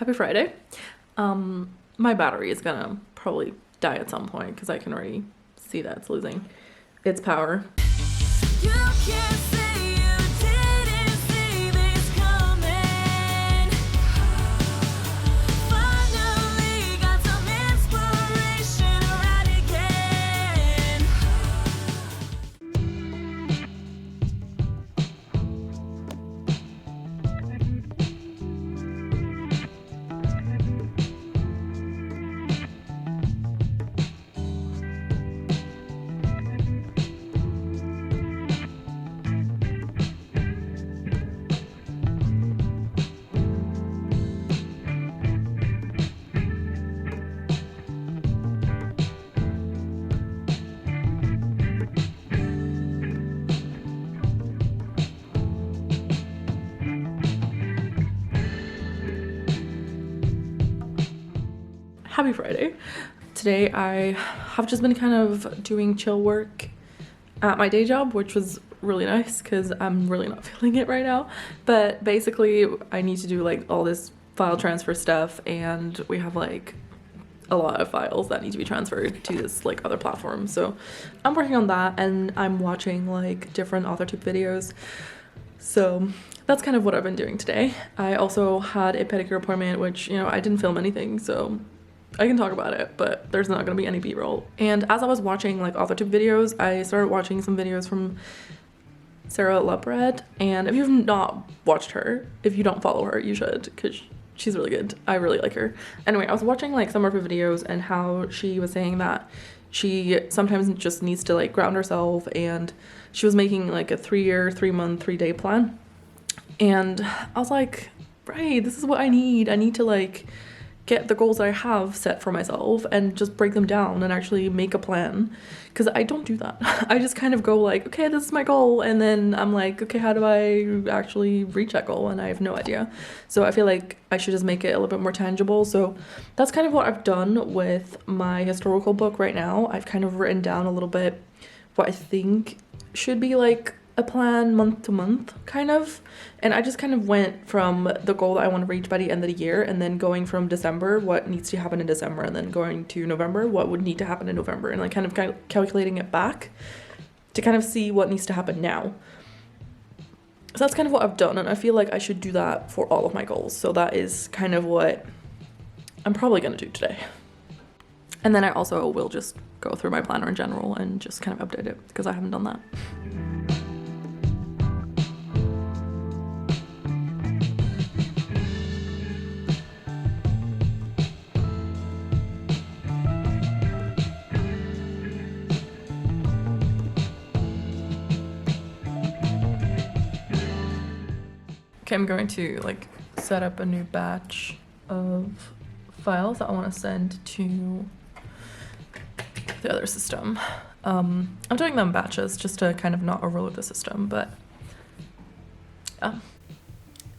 Happy Friday. My battery is gonna probably die at some point because I can already see that it's losing its power. You can't say you didn't see this coming. Finally got some inspiration to write again. Happy Friday. Today I have just been kind of doing chill work at my day job, which was really nice because I'm really not feeling it right now. But basically I need to do like all this file transfer stuff, and we have like a lot of files that need to be transferred to this like other platform. So I'm working on that, and I'm watching like different Authortube videos. So that's kind of what I've been doing today. I also had a pedicure appointment, which, you know, I didn't film anything, so I can talk about it, but there's not gonna be any b-roll. And as I was watching like Authortube videos, I started watching some videos from Sarah Lupred, and if you've not watched her, if you don't follow her, you should, because she's really good. I really like her. Anyway, I was watching like some of her videos and how she was saying that she sometimes just needs to like ground herself, and she was making like a 3-year, 3-month, 3-day plan. And I was like, right, this is what I need. I need to like get the goals that I have set for myself and just break them down and actually make a plan, because I don't do that. I just kind of go like, okay, this is my goal, and then I'm like, okay, how do I actually reach that goal? And I have no idea. So I feel like I should just make it a little bit more tangible. So that's kind of what I've done with my historical book right now. I've kind of written down a little bit what I think should be like a plan month to month kind of, and I just kind of went from the goal that I want to reach by the end of the year, and then going from December, what needs to happen in December, and then going to November, what would need to happen in November, and like kind of calculating it back to kind of see what needs to happen now. So that's kind of what I've done, and I feel like I should do that for all of my goals. So that is kind of what I'm probably going to do today. And then I also will just go through my planner in general and just kind of update it, because I haven't done that. Okay, I'm going to like set up a new batch of files that I want to send to the other system. I'm doing them batches just to kind of not overload the system, but yeah.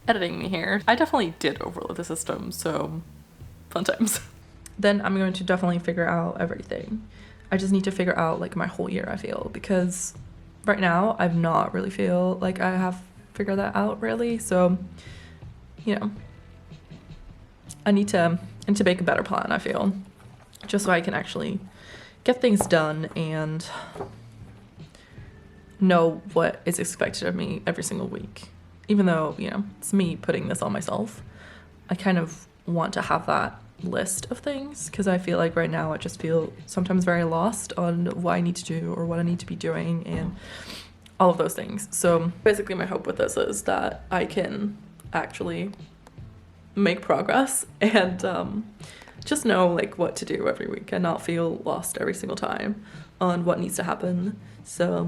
Editing me here. I definitely did overload the system, so fun times. Then I'm going to definitely figure out everything. I just need to figure out like my whole year, I feel, because right now I've not really feel like I have figured that out really. So, you know, I need to make a better plan, I feel, just so I can actually get things done and know what is expected of me every single week. Even though, you know, it's me putting this on myself, I kind of want to have that list of things, because I feel like right now I just feel sometimes very lost on what I need to do or what I need to be doing and all of those things. So basically my hope with this is that I can actually make progress and just know like what to do every week and not feel lost every single time on what needs to happen. So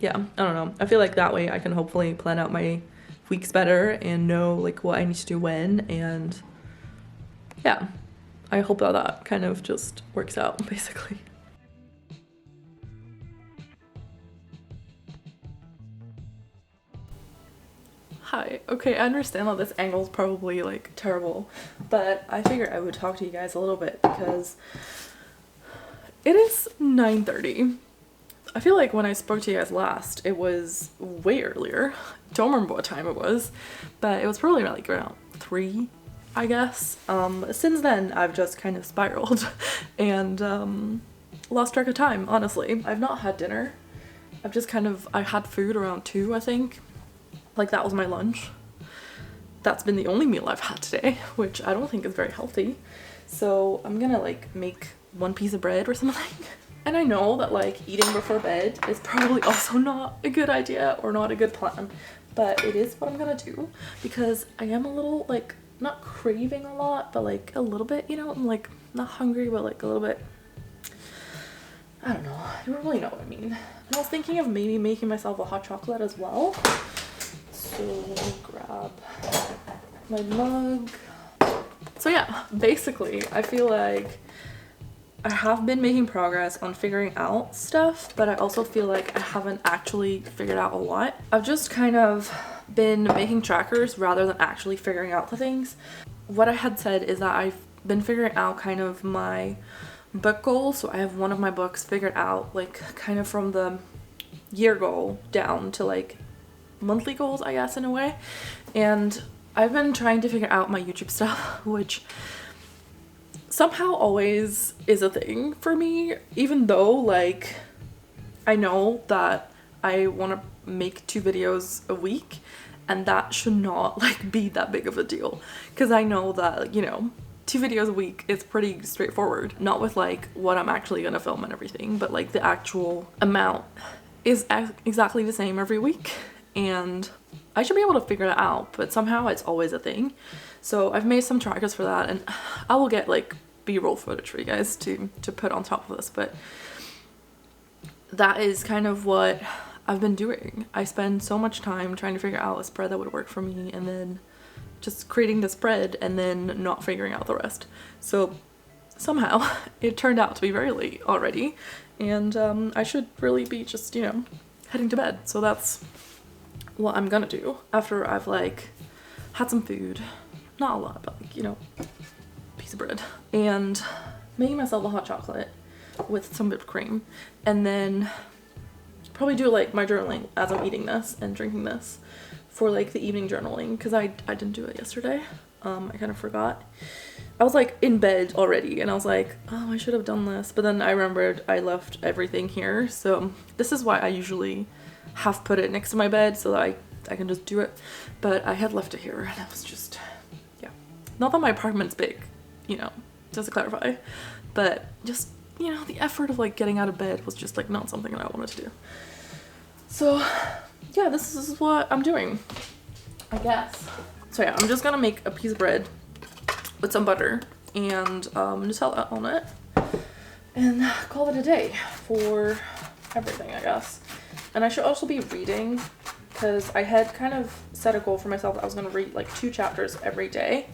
yeah, I don't know. I feel like that way I can hopefully plan out my weeks better and know like what I need to do when, and yeah, I hope that kind of just works out basically. Hi. Okay, I understand that this angle is probably like terrible, but I figured I would talk to you guys a little bit because it is 9:30. I feel like when I spoke to you guys last, it was way earlier. Don't remember what time it was, but it was probably like around 3 I guess. Since then, I've just kind of spiraled and lost track of time, honestly. I've not had dinner. I had food around 2, I think. Like, that was my lunch. That's been the only meal I've had today, which I don't think is very healthy. So I'm gonna like make 1 piece of bread or something. And I know that like eating before bed is probably also not a good idea or not a good plan, but it is what I'm gonna do because I am a little like, not craving a lot, but like a little bit, you know, I'm like not hungry, but like a little bit, I don't know, you don't really know what I mean. And I was thinking of maybe making myself a hot chocolate as well. So let me grab my mug. So yeah, basically I feel like I have been making progress on figuring out stuff, but I also feel like I haven't actually figured out a lot. I've just kind of been making trackers rather than actually figuring out the things. What I had said is that I've been figuring out kind of my book goals. So I have one of my books figured out, like kind of from the year goal down to like monthly goals, I guess, in a way. And I've been trying to figure out my YouTube stuff, which somehow always is a thing for me, even though like I know that I want to make 2 videos a week and that should not like be that big of a deal, because I know that, you know, 2 videos a week is pretty straightforward, not with like what I'm actually gonna film and everything, but like the actual amount is exactly the same every week, and I should be able to figure that out, but somehow it's always a thing. So I've made some trackers for that, and I will get like B-roll footage for you guys to put on top of this, but that is kind of what I've been doing. I spend so much time trying to figure out a spread that would work for me, and then just creating the spread and then not figuring out the rest. So somehow it turned out to be very late already, and I should really be just, you know, heading to bed. So that's what I'm gonna do after I've like had some food, not a lot, but like, you know, piece of bread, and making myself a hot chocolate with some whipped cream, and then probably do like my journaling as I'm eating this and drinking this for like the evening journaling, because I didn't do it yesterday. I kind of forgot. I was like in bed already and I was like, oh, I should have done this, but then I remembered I left everything here. So this is why I usually have put it next to my bed so that I can just do it, but I had left it here and it was just, yeah, not that my apartment's big, you know, just to clarify, but just, you know, the effort of like getting out of bed was just like not something that I wanted to do. So yeah, this is what I'm doing, I guess. So yeah, I'm just gonna make a piece of bread with some butter and Nutella on it and call it a day for everything, I guess. And I should also be reading, because I had kind of set a goal for myself that I was going to read like 2 chapters every day,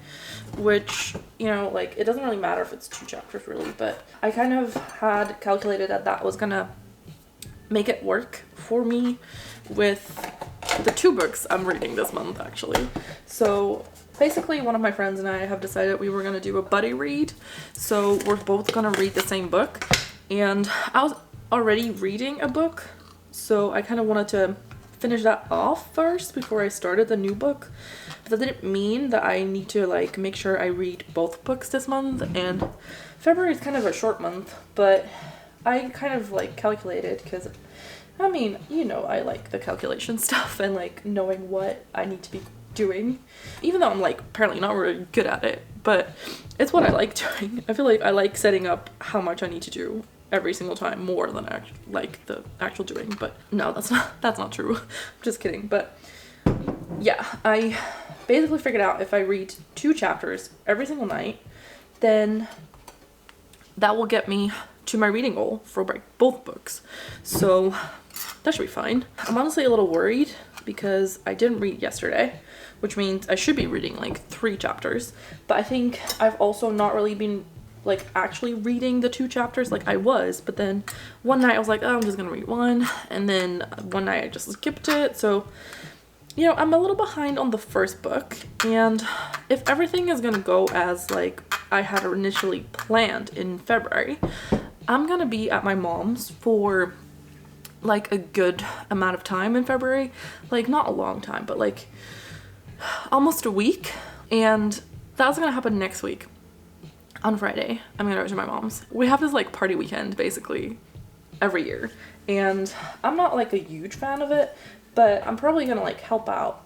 which, you know, like it doesn't really matter if it's 2 chapters really, but I kind of had calculated that that was going to make it work for me with the 2 books I'm reading this month, actually. So basically one of my friends and I have decided we were going to do a buddy read. So we're both going to read the same book, and I was already reading a book, so I kind of wanted to finish that off first before I started the new book. But that didn't mean that I need to like make sure I read both books this month, and February is kind of a short month, but I kind of like calculated, because I mean, you know, I like the calculation stuff and like knowing what I need to be doing, even though I'm like apparently not really good at it, but it's what I like doing. I feel like I like setting up how much I need to do every single time more than like the actual doing, but no, that's not true. I'm just kidding. But yeah, I basically figured out if I read 2 chapters every single night, then that will get me to my reading goal for both books. So that should be fine. I'm honestly a little worried because I didn't read yesterday, which means I should be reading like 3 chapters, but I think I've also not really been like actually reading the 2 chapters like I was, but then one night I was like, oh, I'm just gonna read 1, and then one night I just skipped it. So, you know, I'm a little behind on the first book, and if everything is gonna go as like I had initially planned in February, I'm gonna be at my mom's for like a good amount of time in February, like not a long time, but like almost a week. And that's gonna happen next week. On Friday, I'm gonna go to my mom's. We have this like party weekend basically every year, and I'm not like a huge fan of it, but I'm probably gonna like help out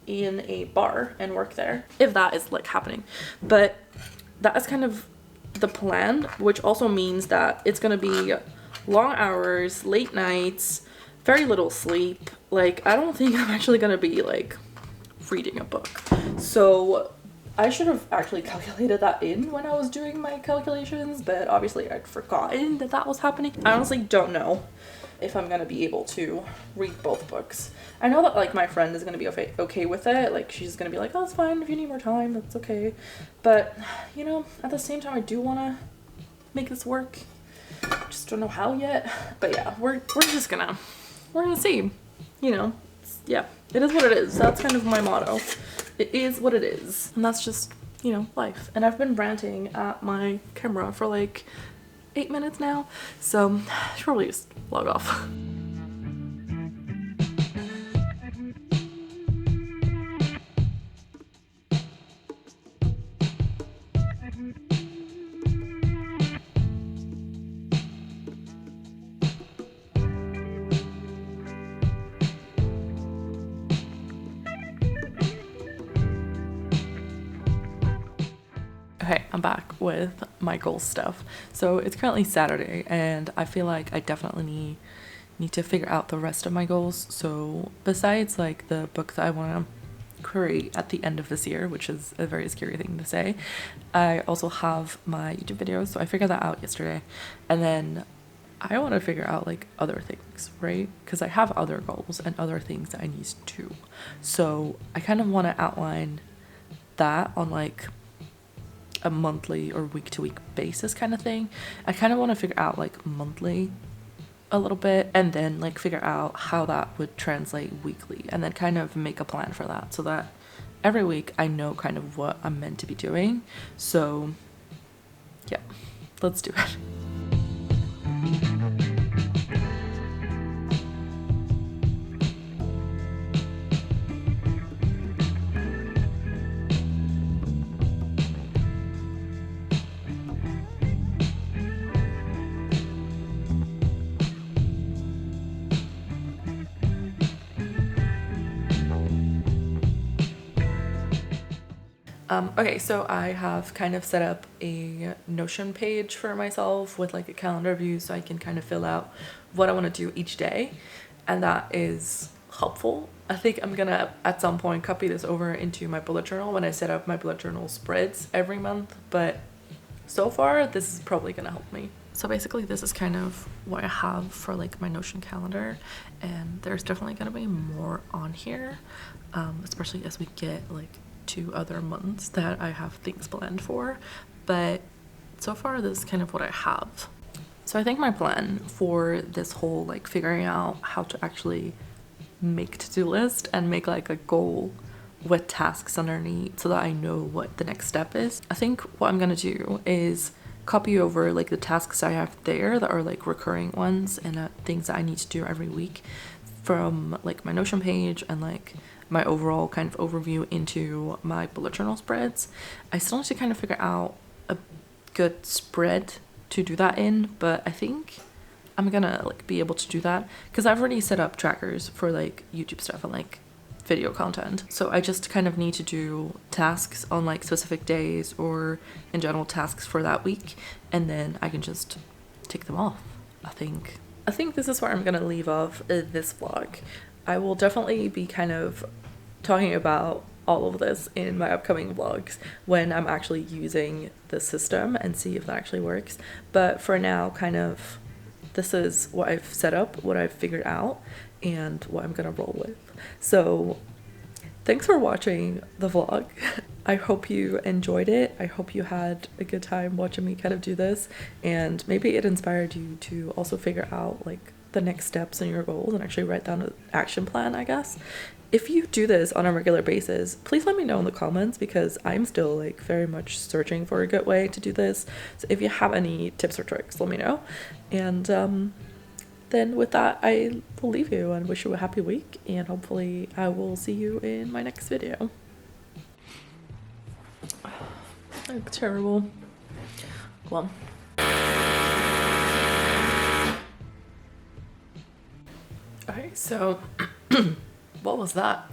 in a bar and work there if that is like happening. But that is kind of the plan, which also means that it's gonna be long hours, late nights, very little sleep. Like, I don't think I'm actually gonna be like reading a book. So I should have actually calculated that in when I was doing my calculations, but obviously I'd forgotten that that was happening. I honestly don't know if I'm gonna be able to read both books. I know that like my friend is gonna be okay with it. Like, she's gonna be like, oh, it's fine if you need more time, that's okay. But, you know, at the same time, I do wanna make this work. Just don't know how yet. But yeah, we're just gonna, we're gonna see. You know, yeah, it is what it is. That's kind of my motto. It is what it is. And that's just, you know, life. And I've been ranting at my camera for like 8 minutes now, so I should probably just log off. Okay, I'm back with my goal stuff. So it's currently Saturday, and I feel like I definitely need to figure out the rest of my goals. So besides like the book that I want to create at the end of this year, which is a very scary thing to say, I also have my YouTube videos. So I figured that out yesterday, and then I want to figure out like other things, right? Because I have other goals and other things that I need to do. So I kind of want to outline that on like a monthly or week to week basis kind of thing. I kind of want to figure out like monthly a little bit, and then like figure out how that would translate weekly, and then kind of make a plan for that so that every week I know kind of what I'm meant to be doing. So yeah, let's do it. Okay, so I have kind of set up a Notion page for myself with like a calendar view so I can kind of fill out what I want to do each day, and that is helpful. I think I'm gonna at some point copy this over into my bullet journal when I set up my bullet journal spreads every month, but so far this is probably gonna help me. So basically this is kind of what I have for like my Notion calendar, and there's definitely gonna be more on here, especially as we get like 2 other months that I have things planned for, but so far this is kind of what I have. So I think my plan for this whole like figuring out how to actually make to-do list and make like a goal with tasks underneath so that I know what the next step is. I think what I'm gonna do is copy over like the tasks I have there that are like recurring ones and things that I need to do every week from like my Notion page and like my overall kind of overview into my bullet journal spreads. I still need to kind of figure out a good spread to do that in, but I think I'm gonna like be able to do that because I've already set up trackers for like YouTube stuff and like video content. So I just kind of need to do tasks on like specific days or in general tasks for that week, and then I can just tick them off. I think this is where I'm gonna leave off this vlog. I will definitely be kind of talking about all of this in my upcoming vlogs when I'm actually using the system and see if that actually works. But for now, kind of this is what I've set up, what I've figured out, and what I'm gonna roll with. So thanks for watching the vlog. I hope you enjoyed it. I hope you had a good time watching me kind of do this, and maybe it inspired you to also figure out like the next steps in your goals and actually write down an action plan, I guess. If you do this on a regular basis, please let me know in the comments because I'm still like very much searching for a good way to do this. So if you have any tips or tricks, let me know. And then with that, I will leave you and wish you a happy week, and hopefully I will see you in my next video. Like terrible. Well. Okay, so what was that?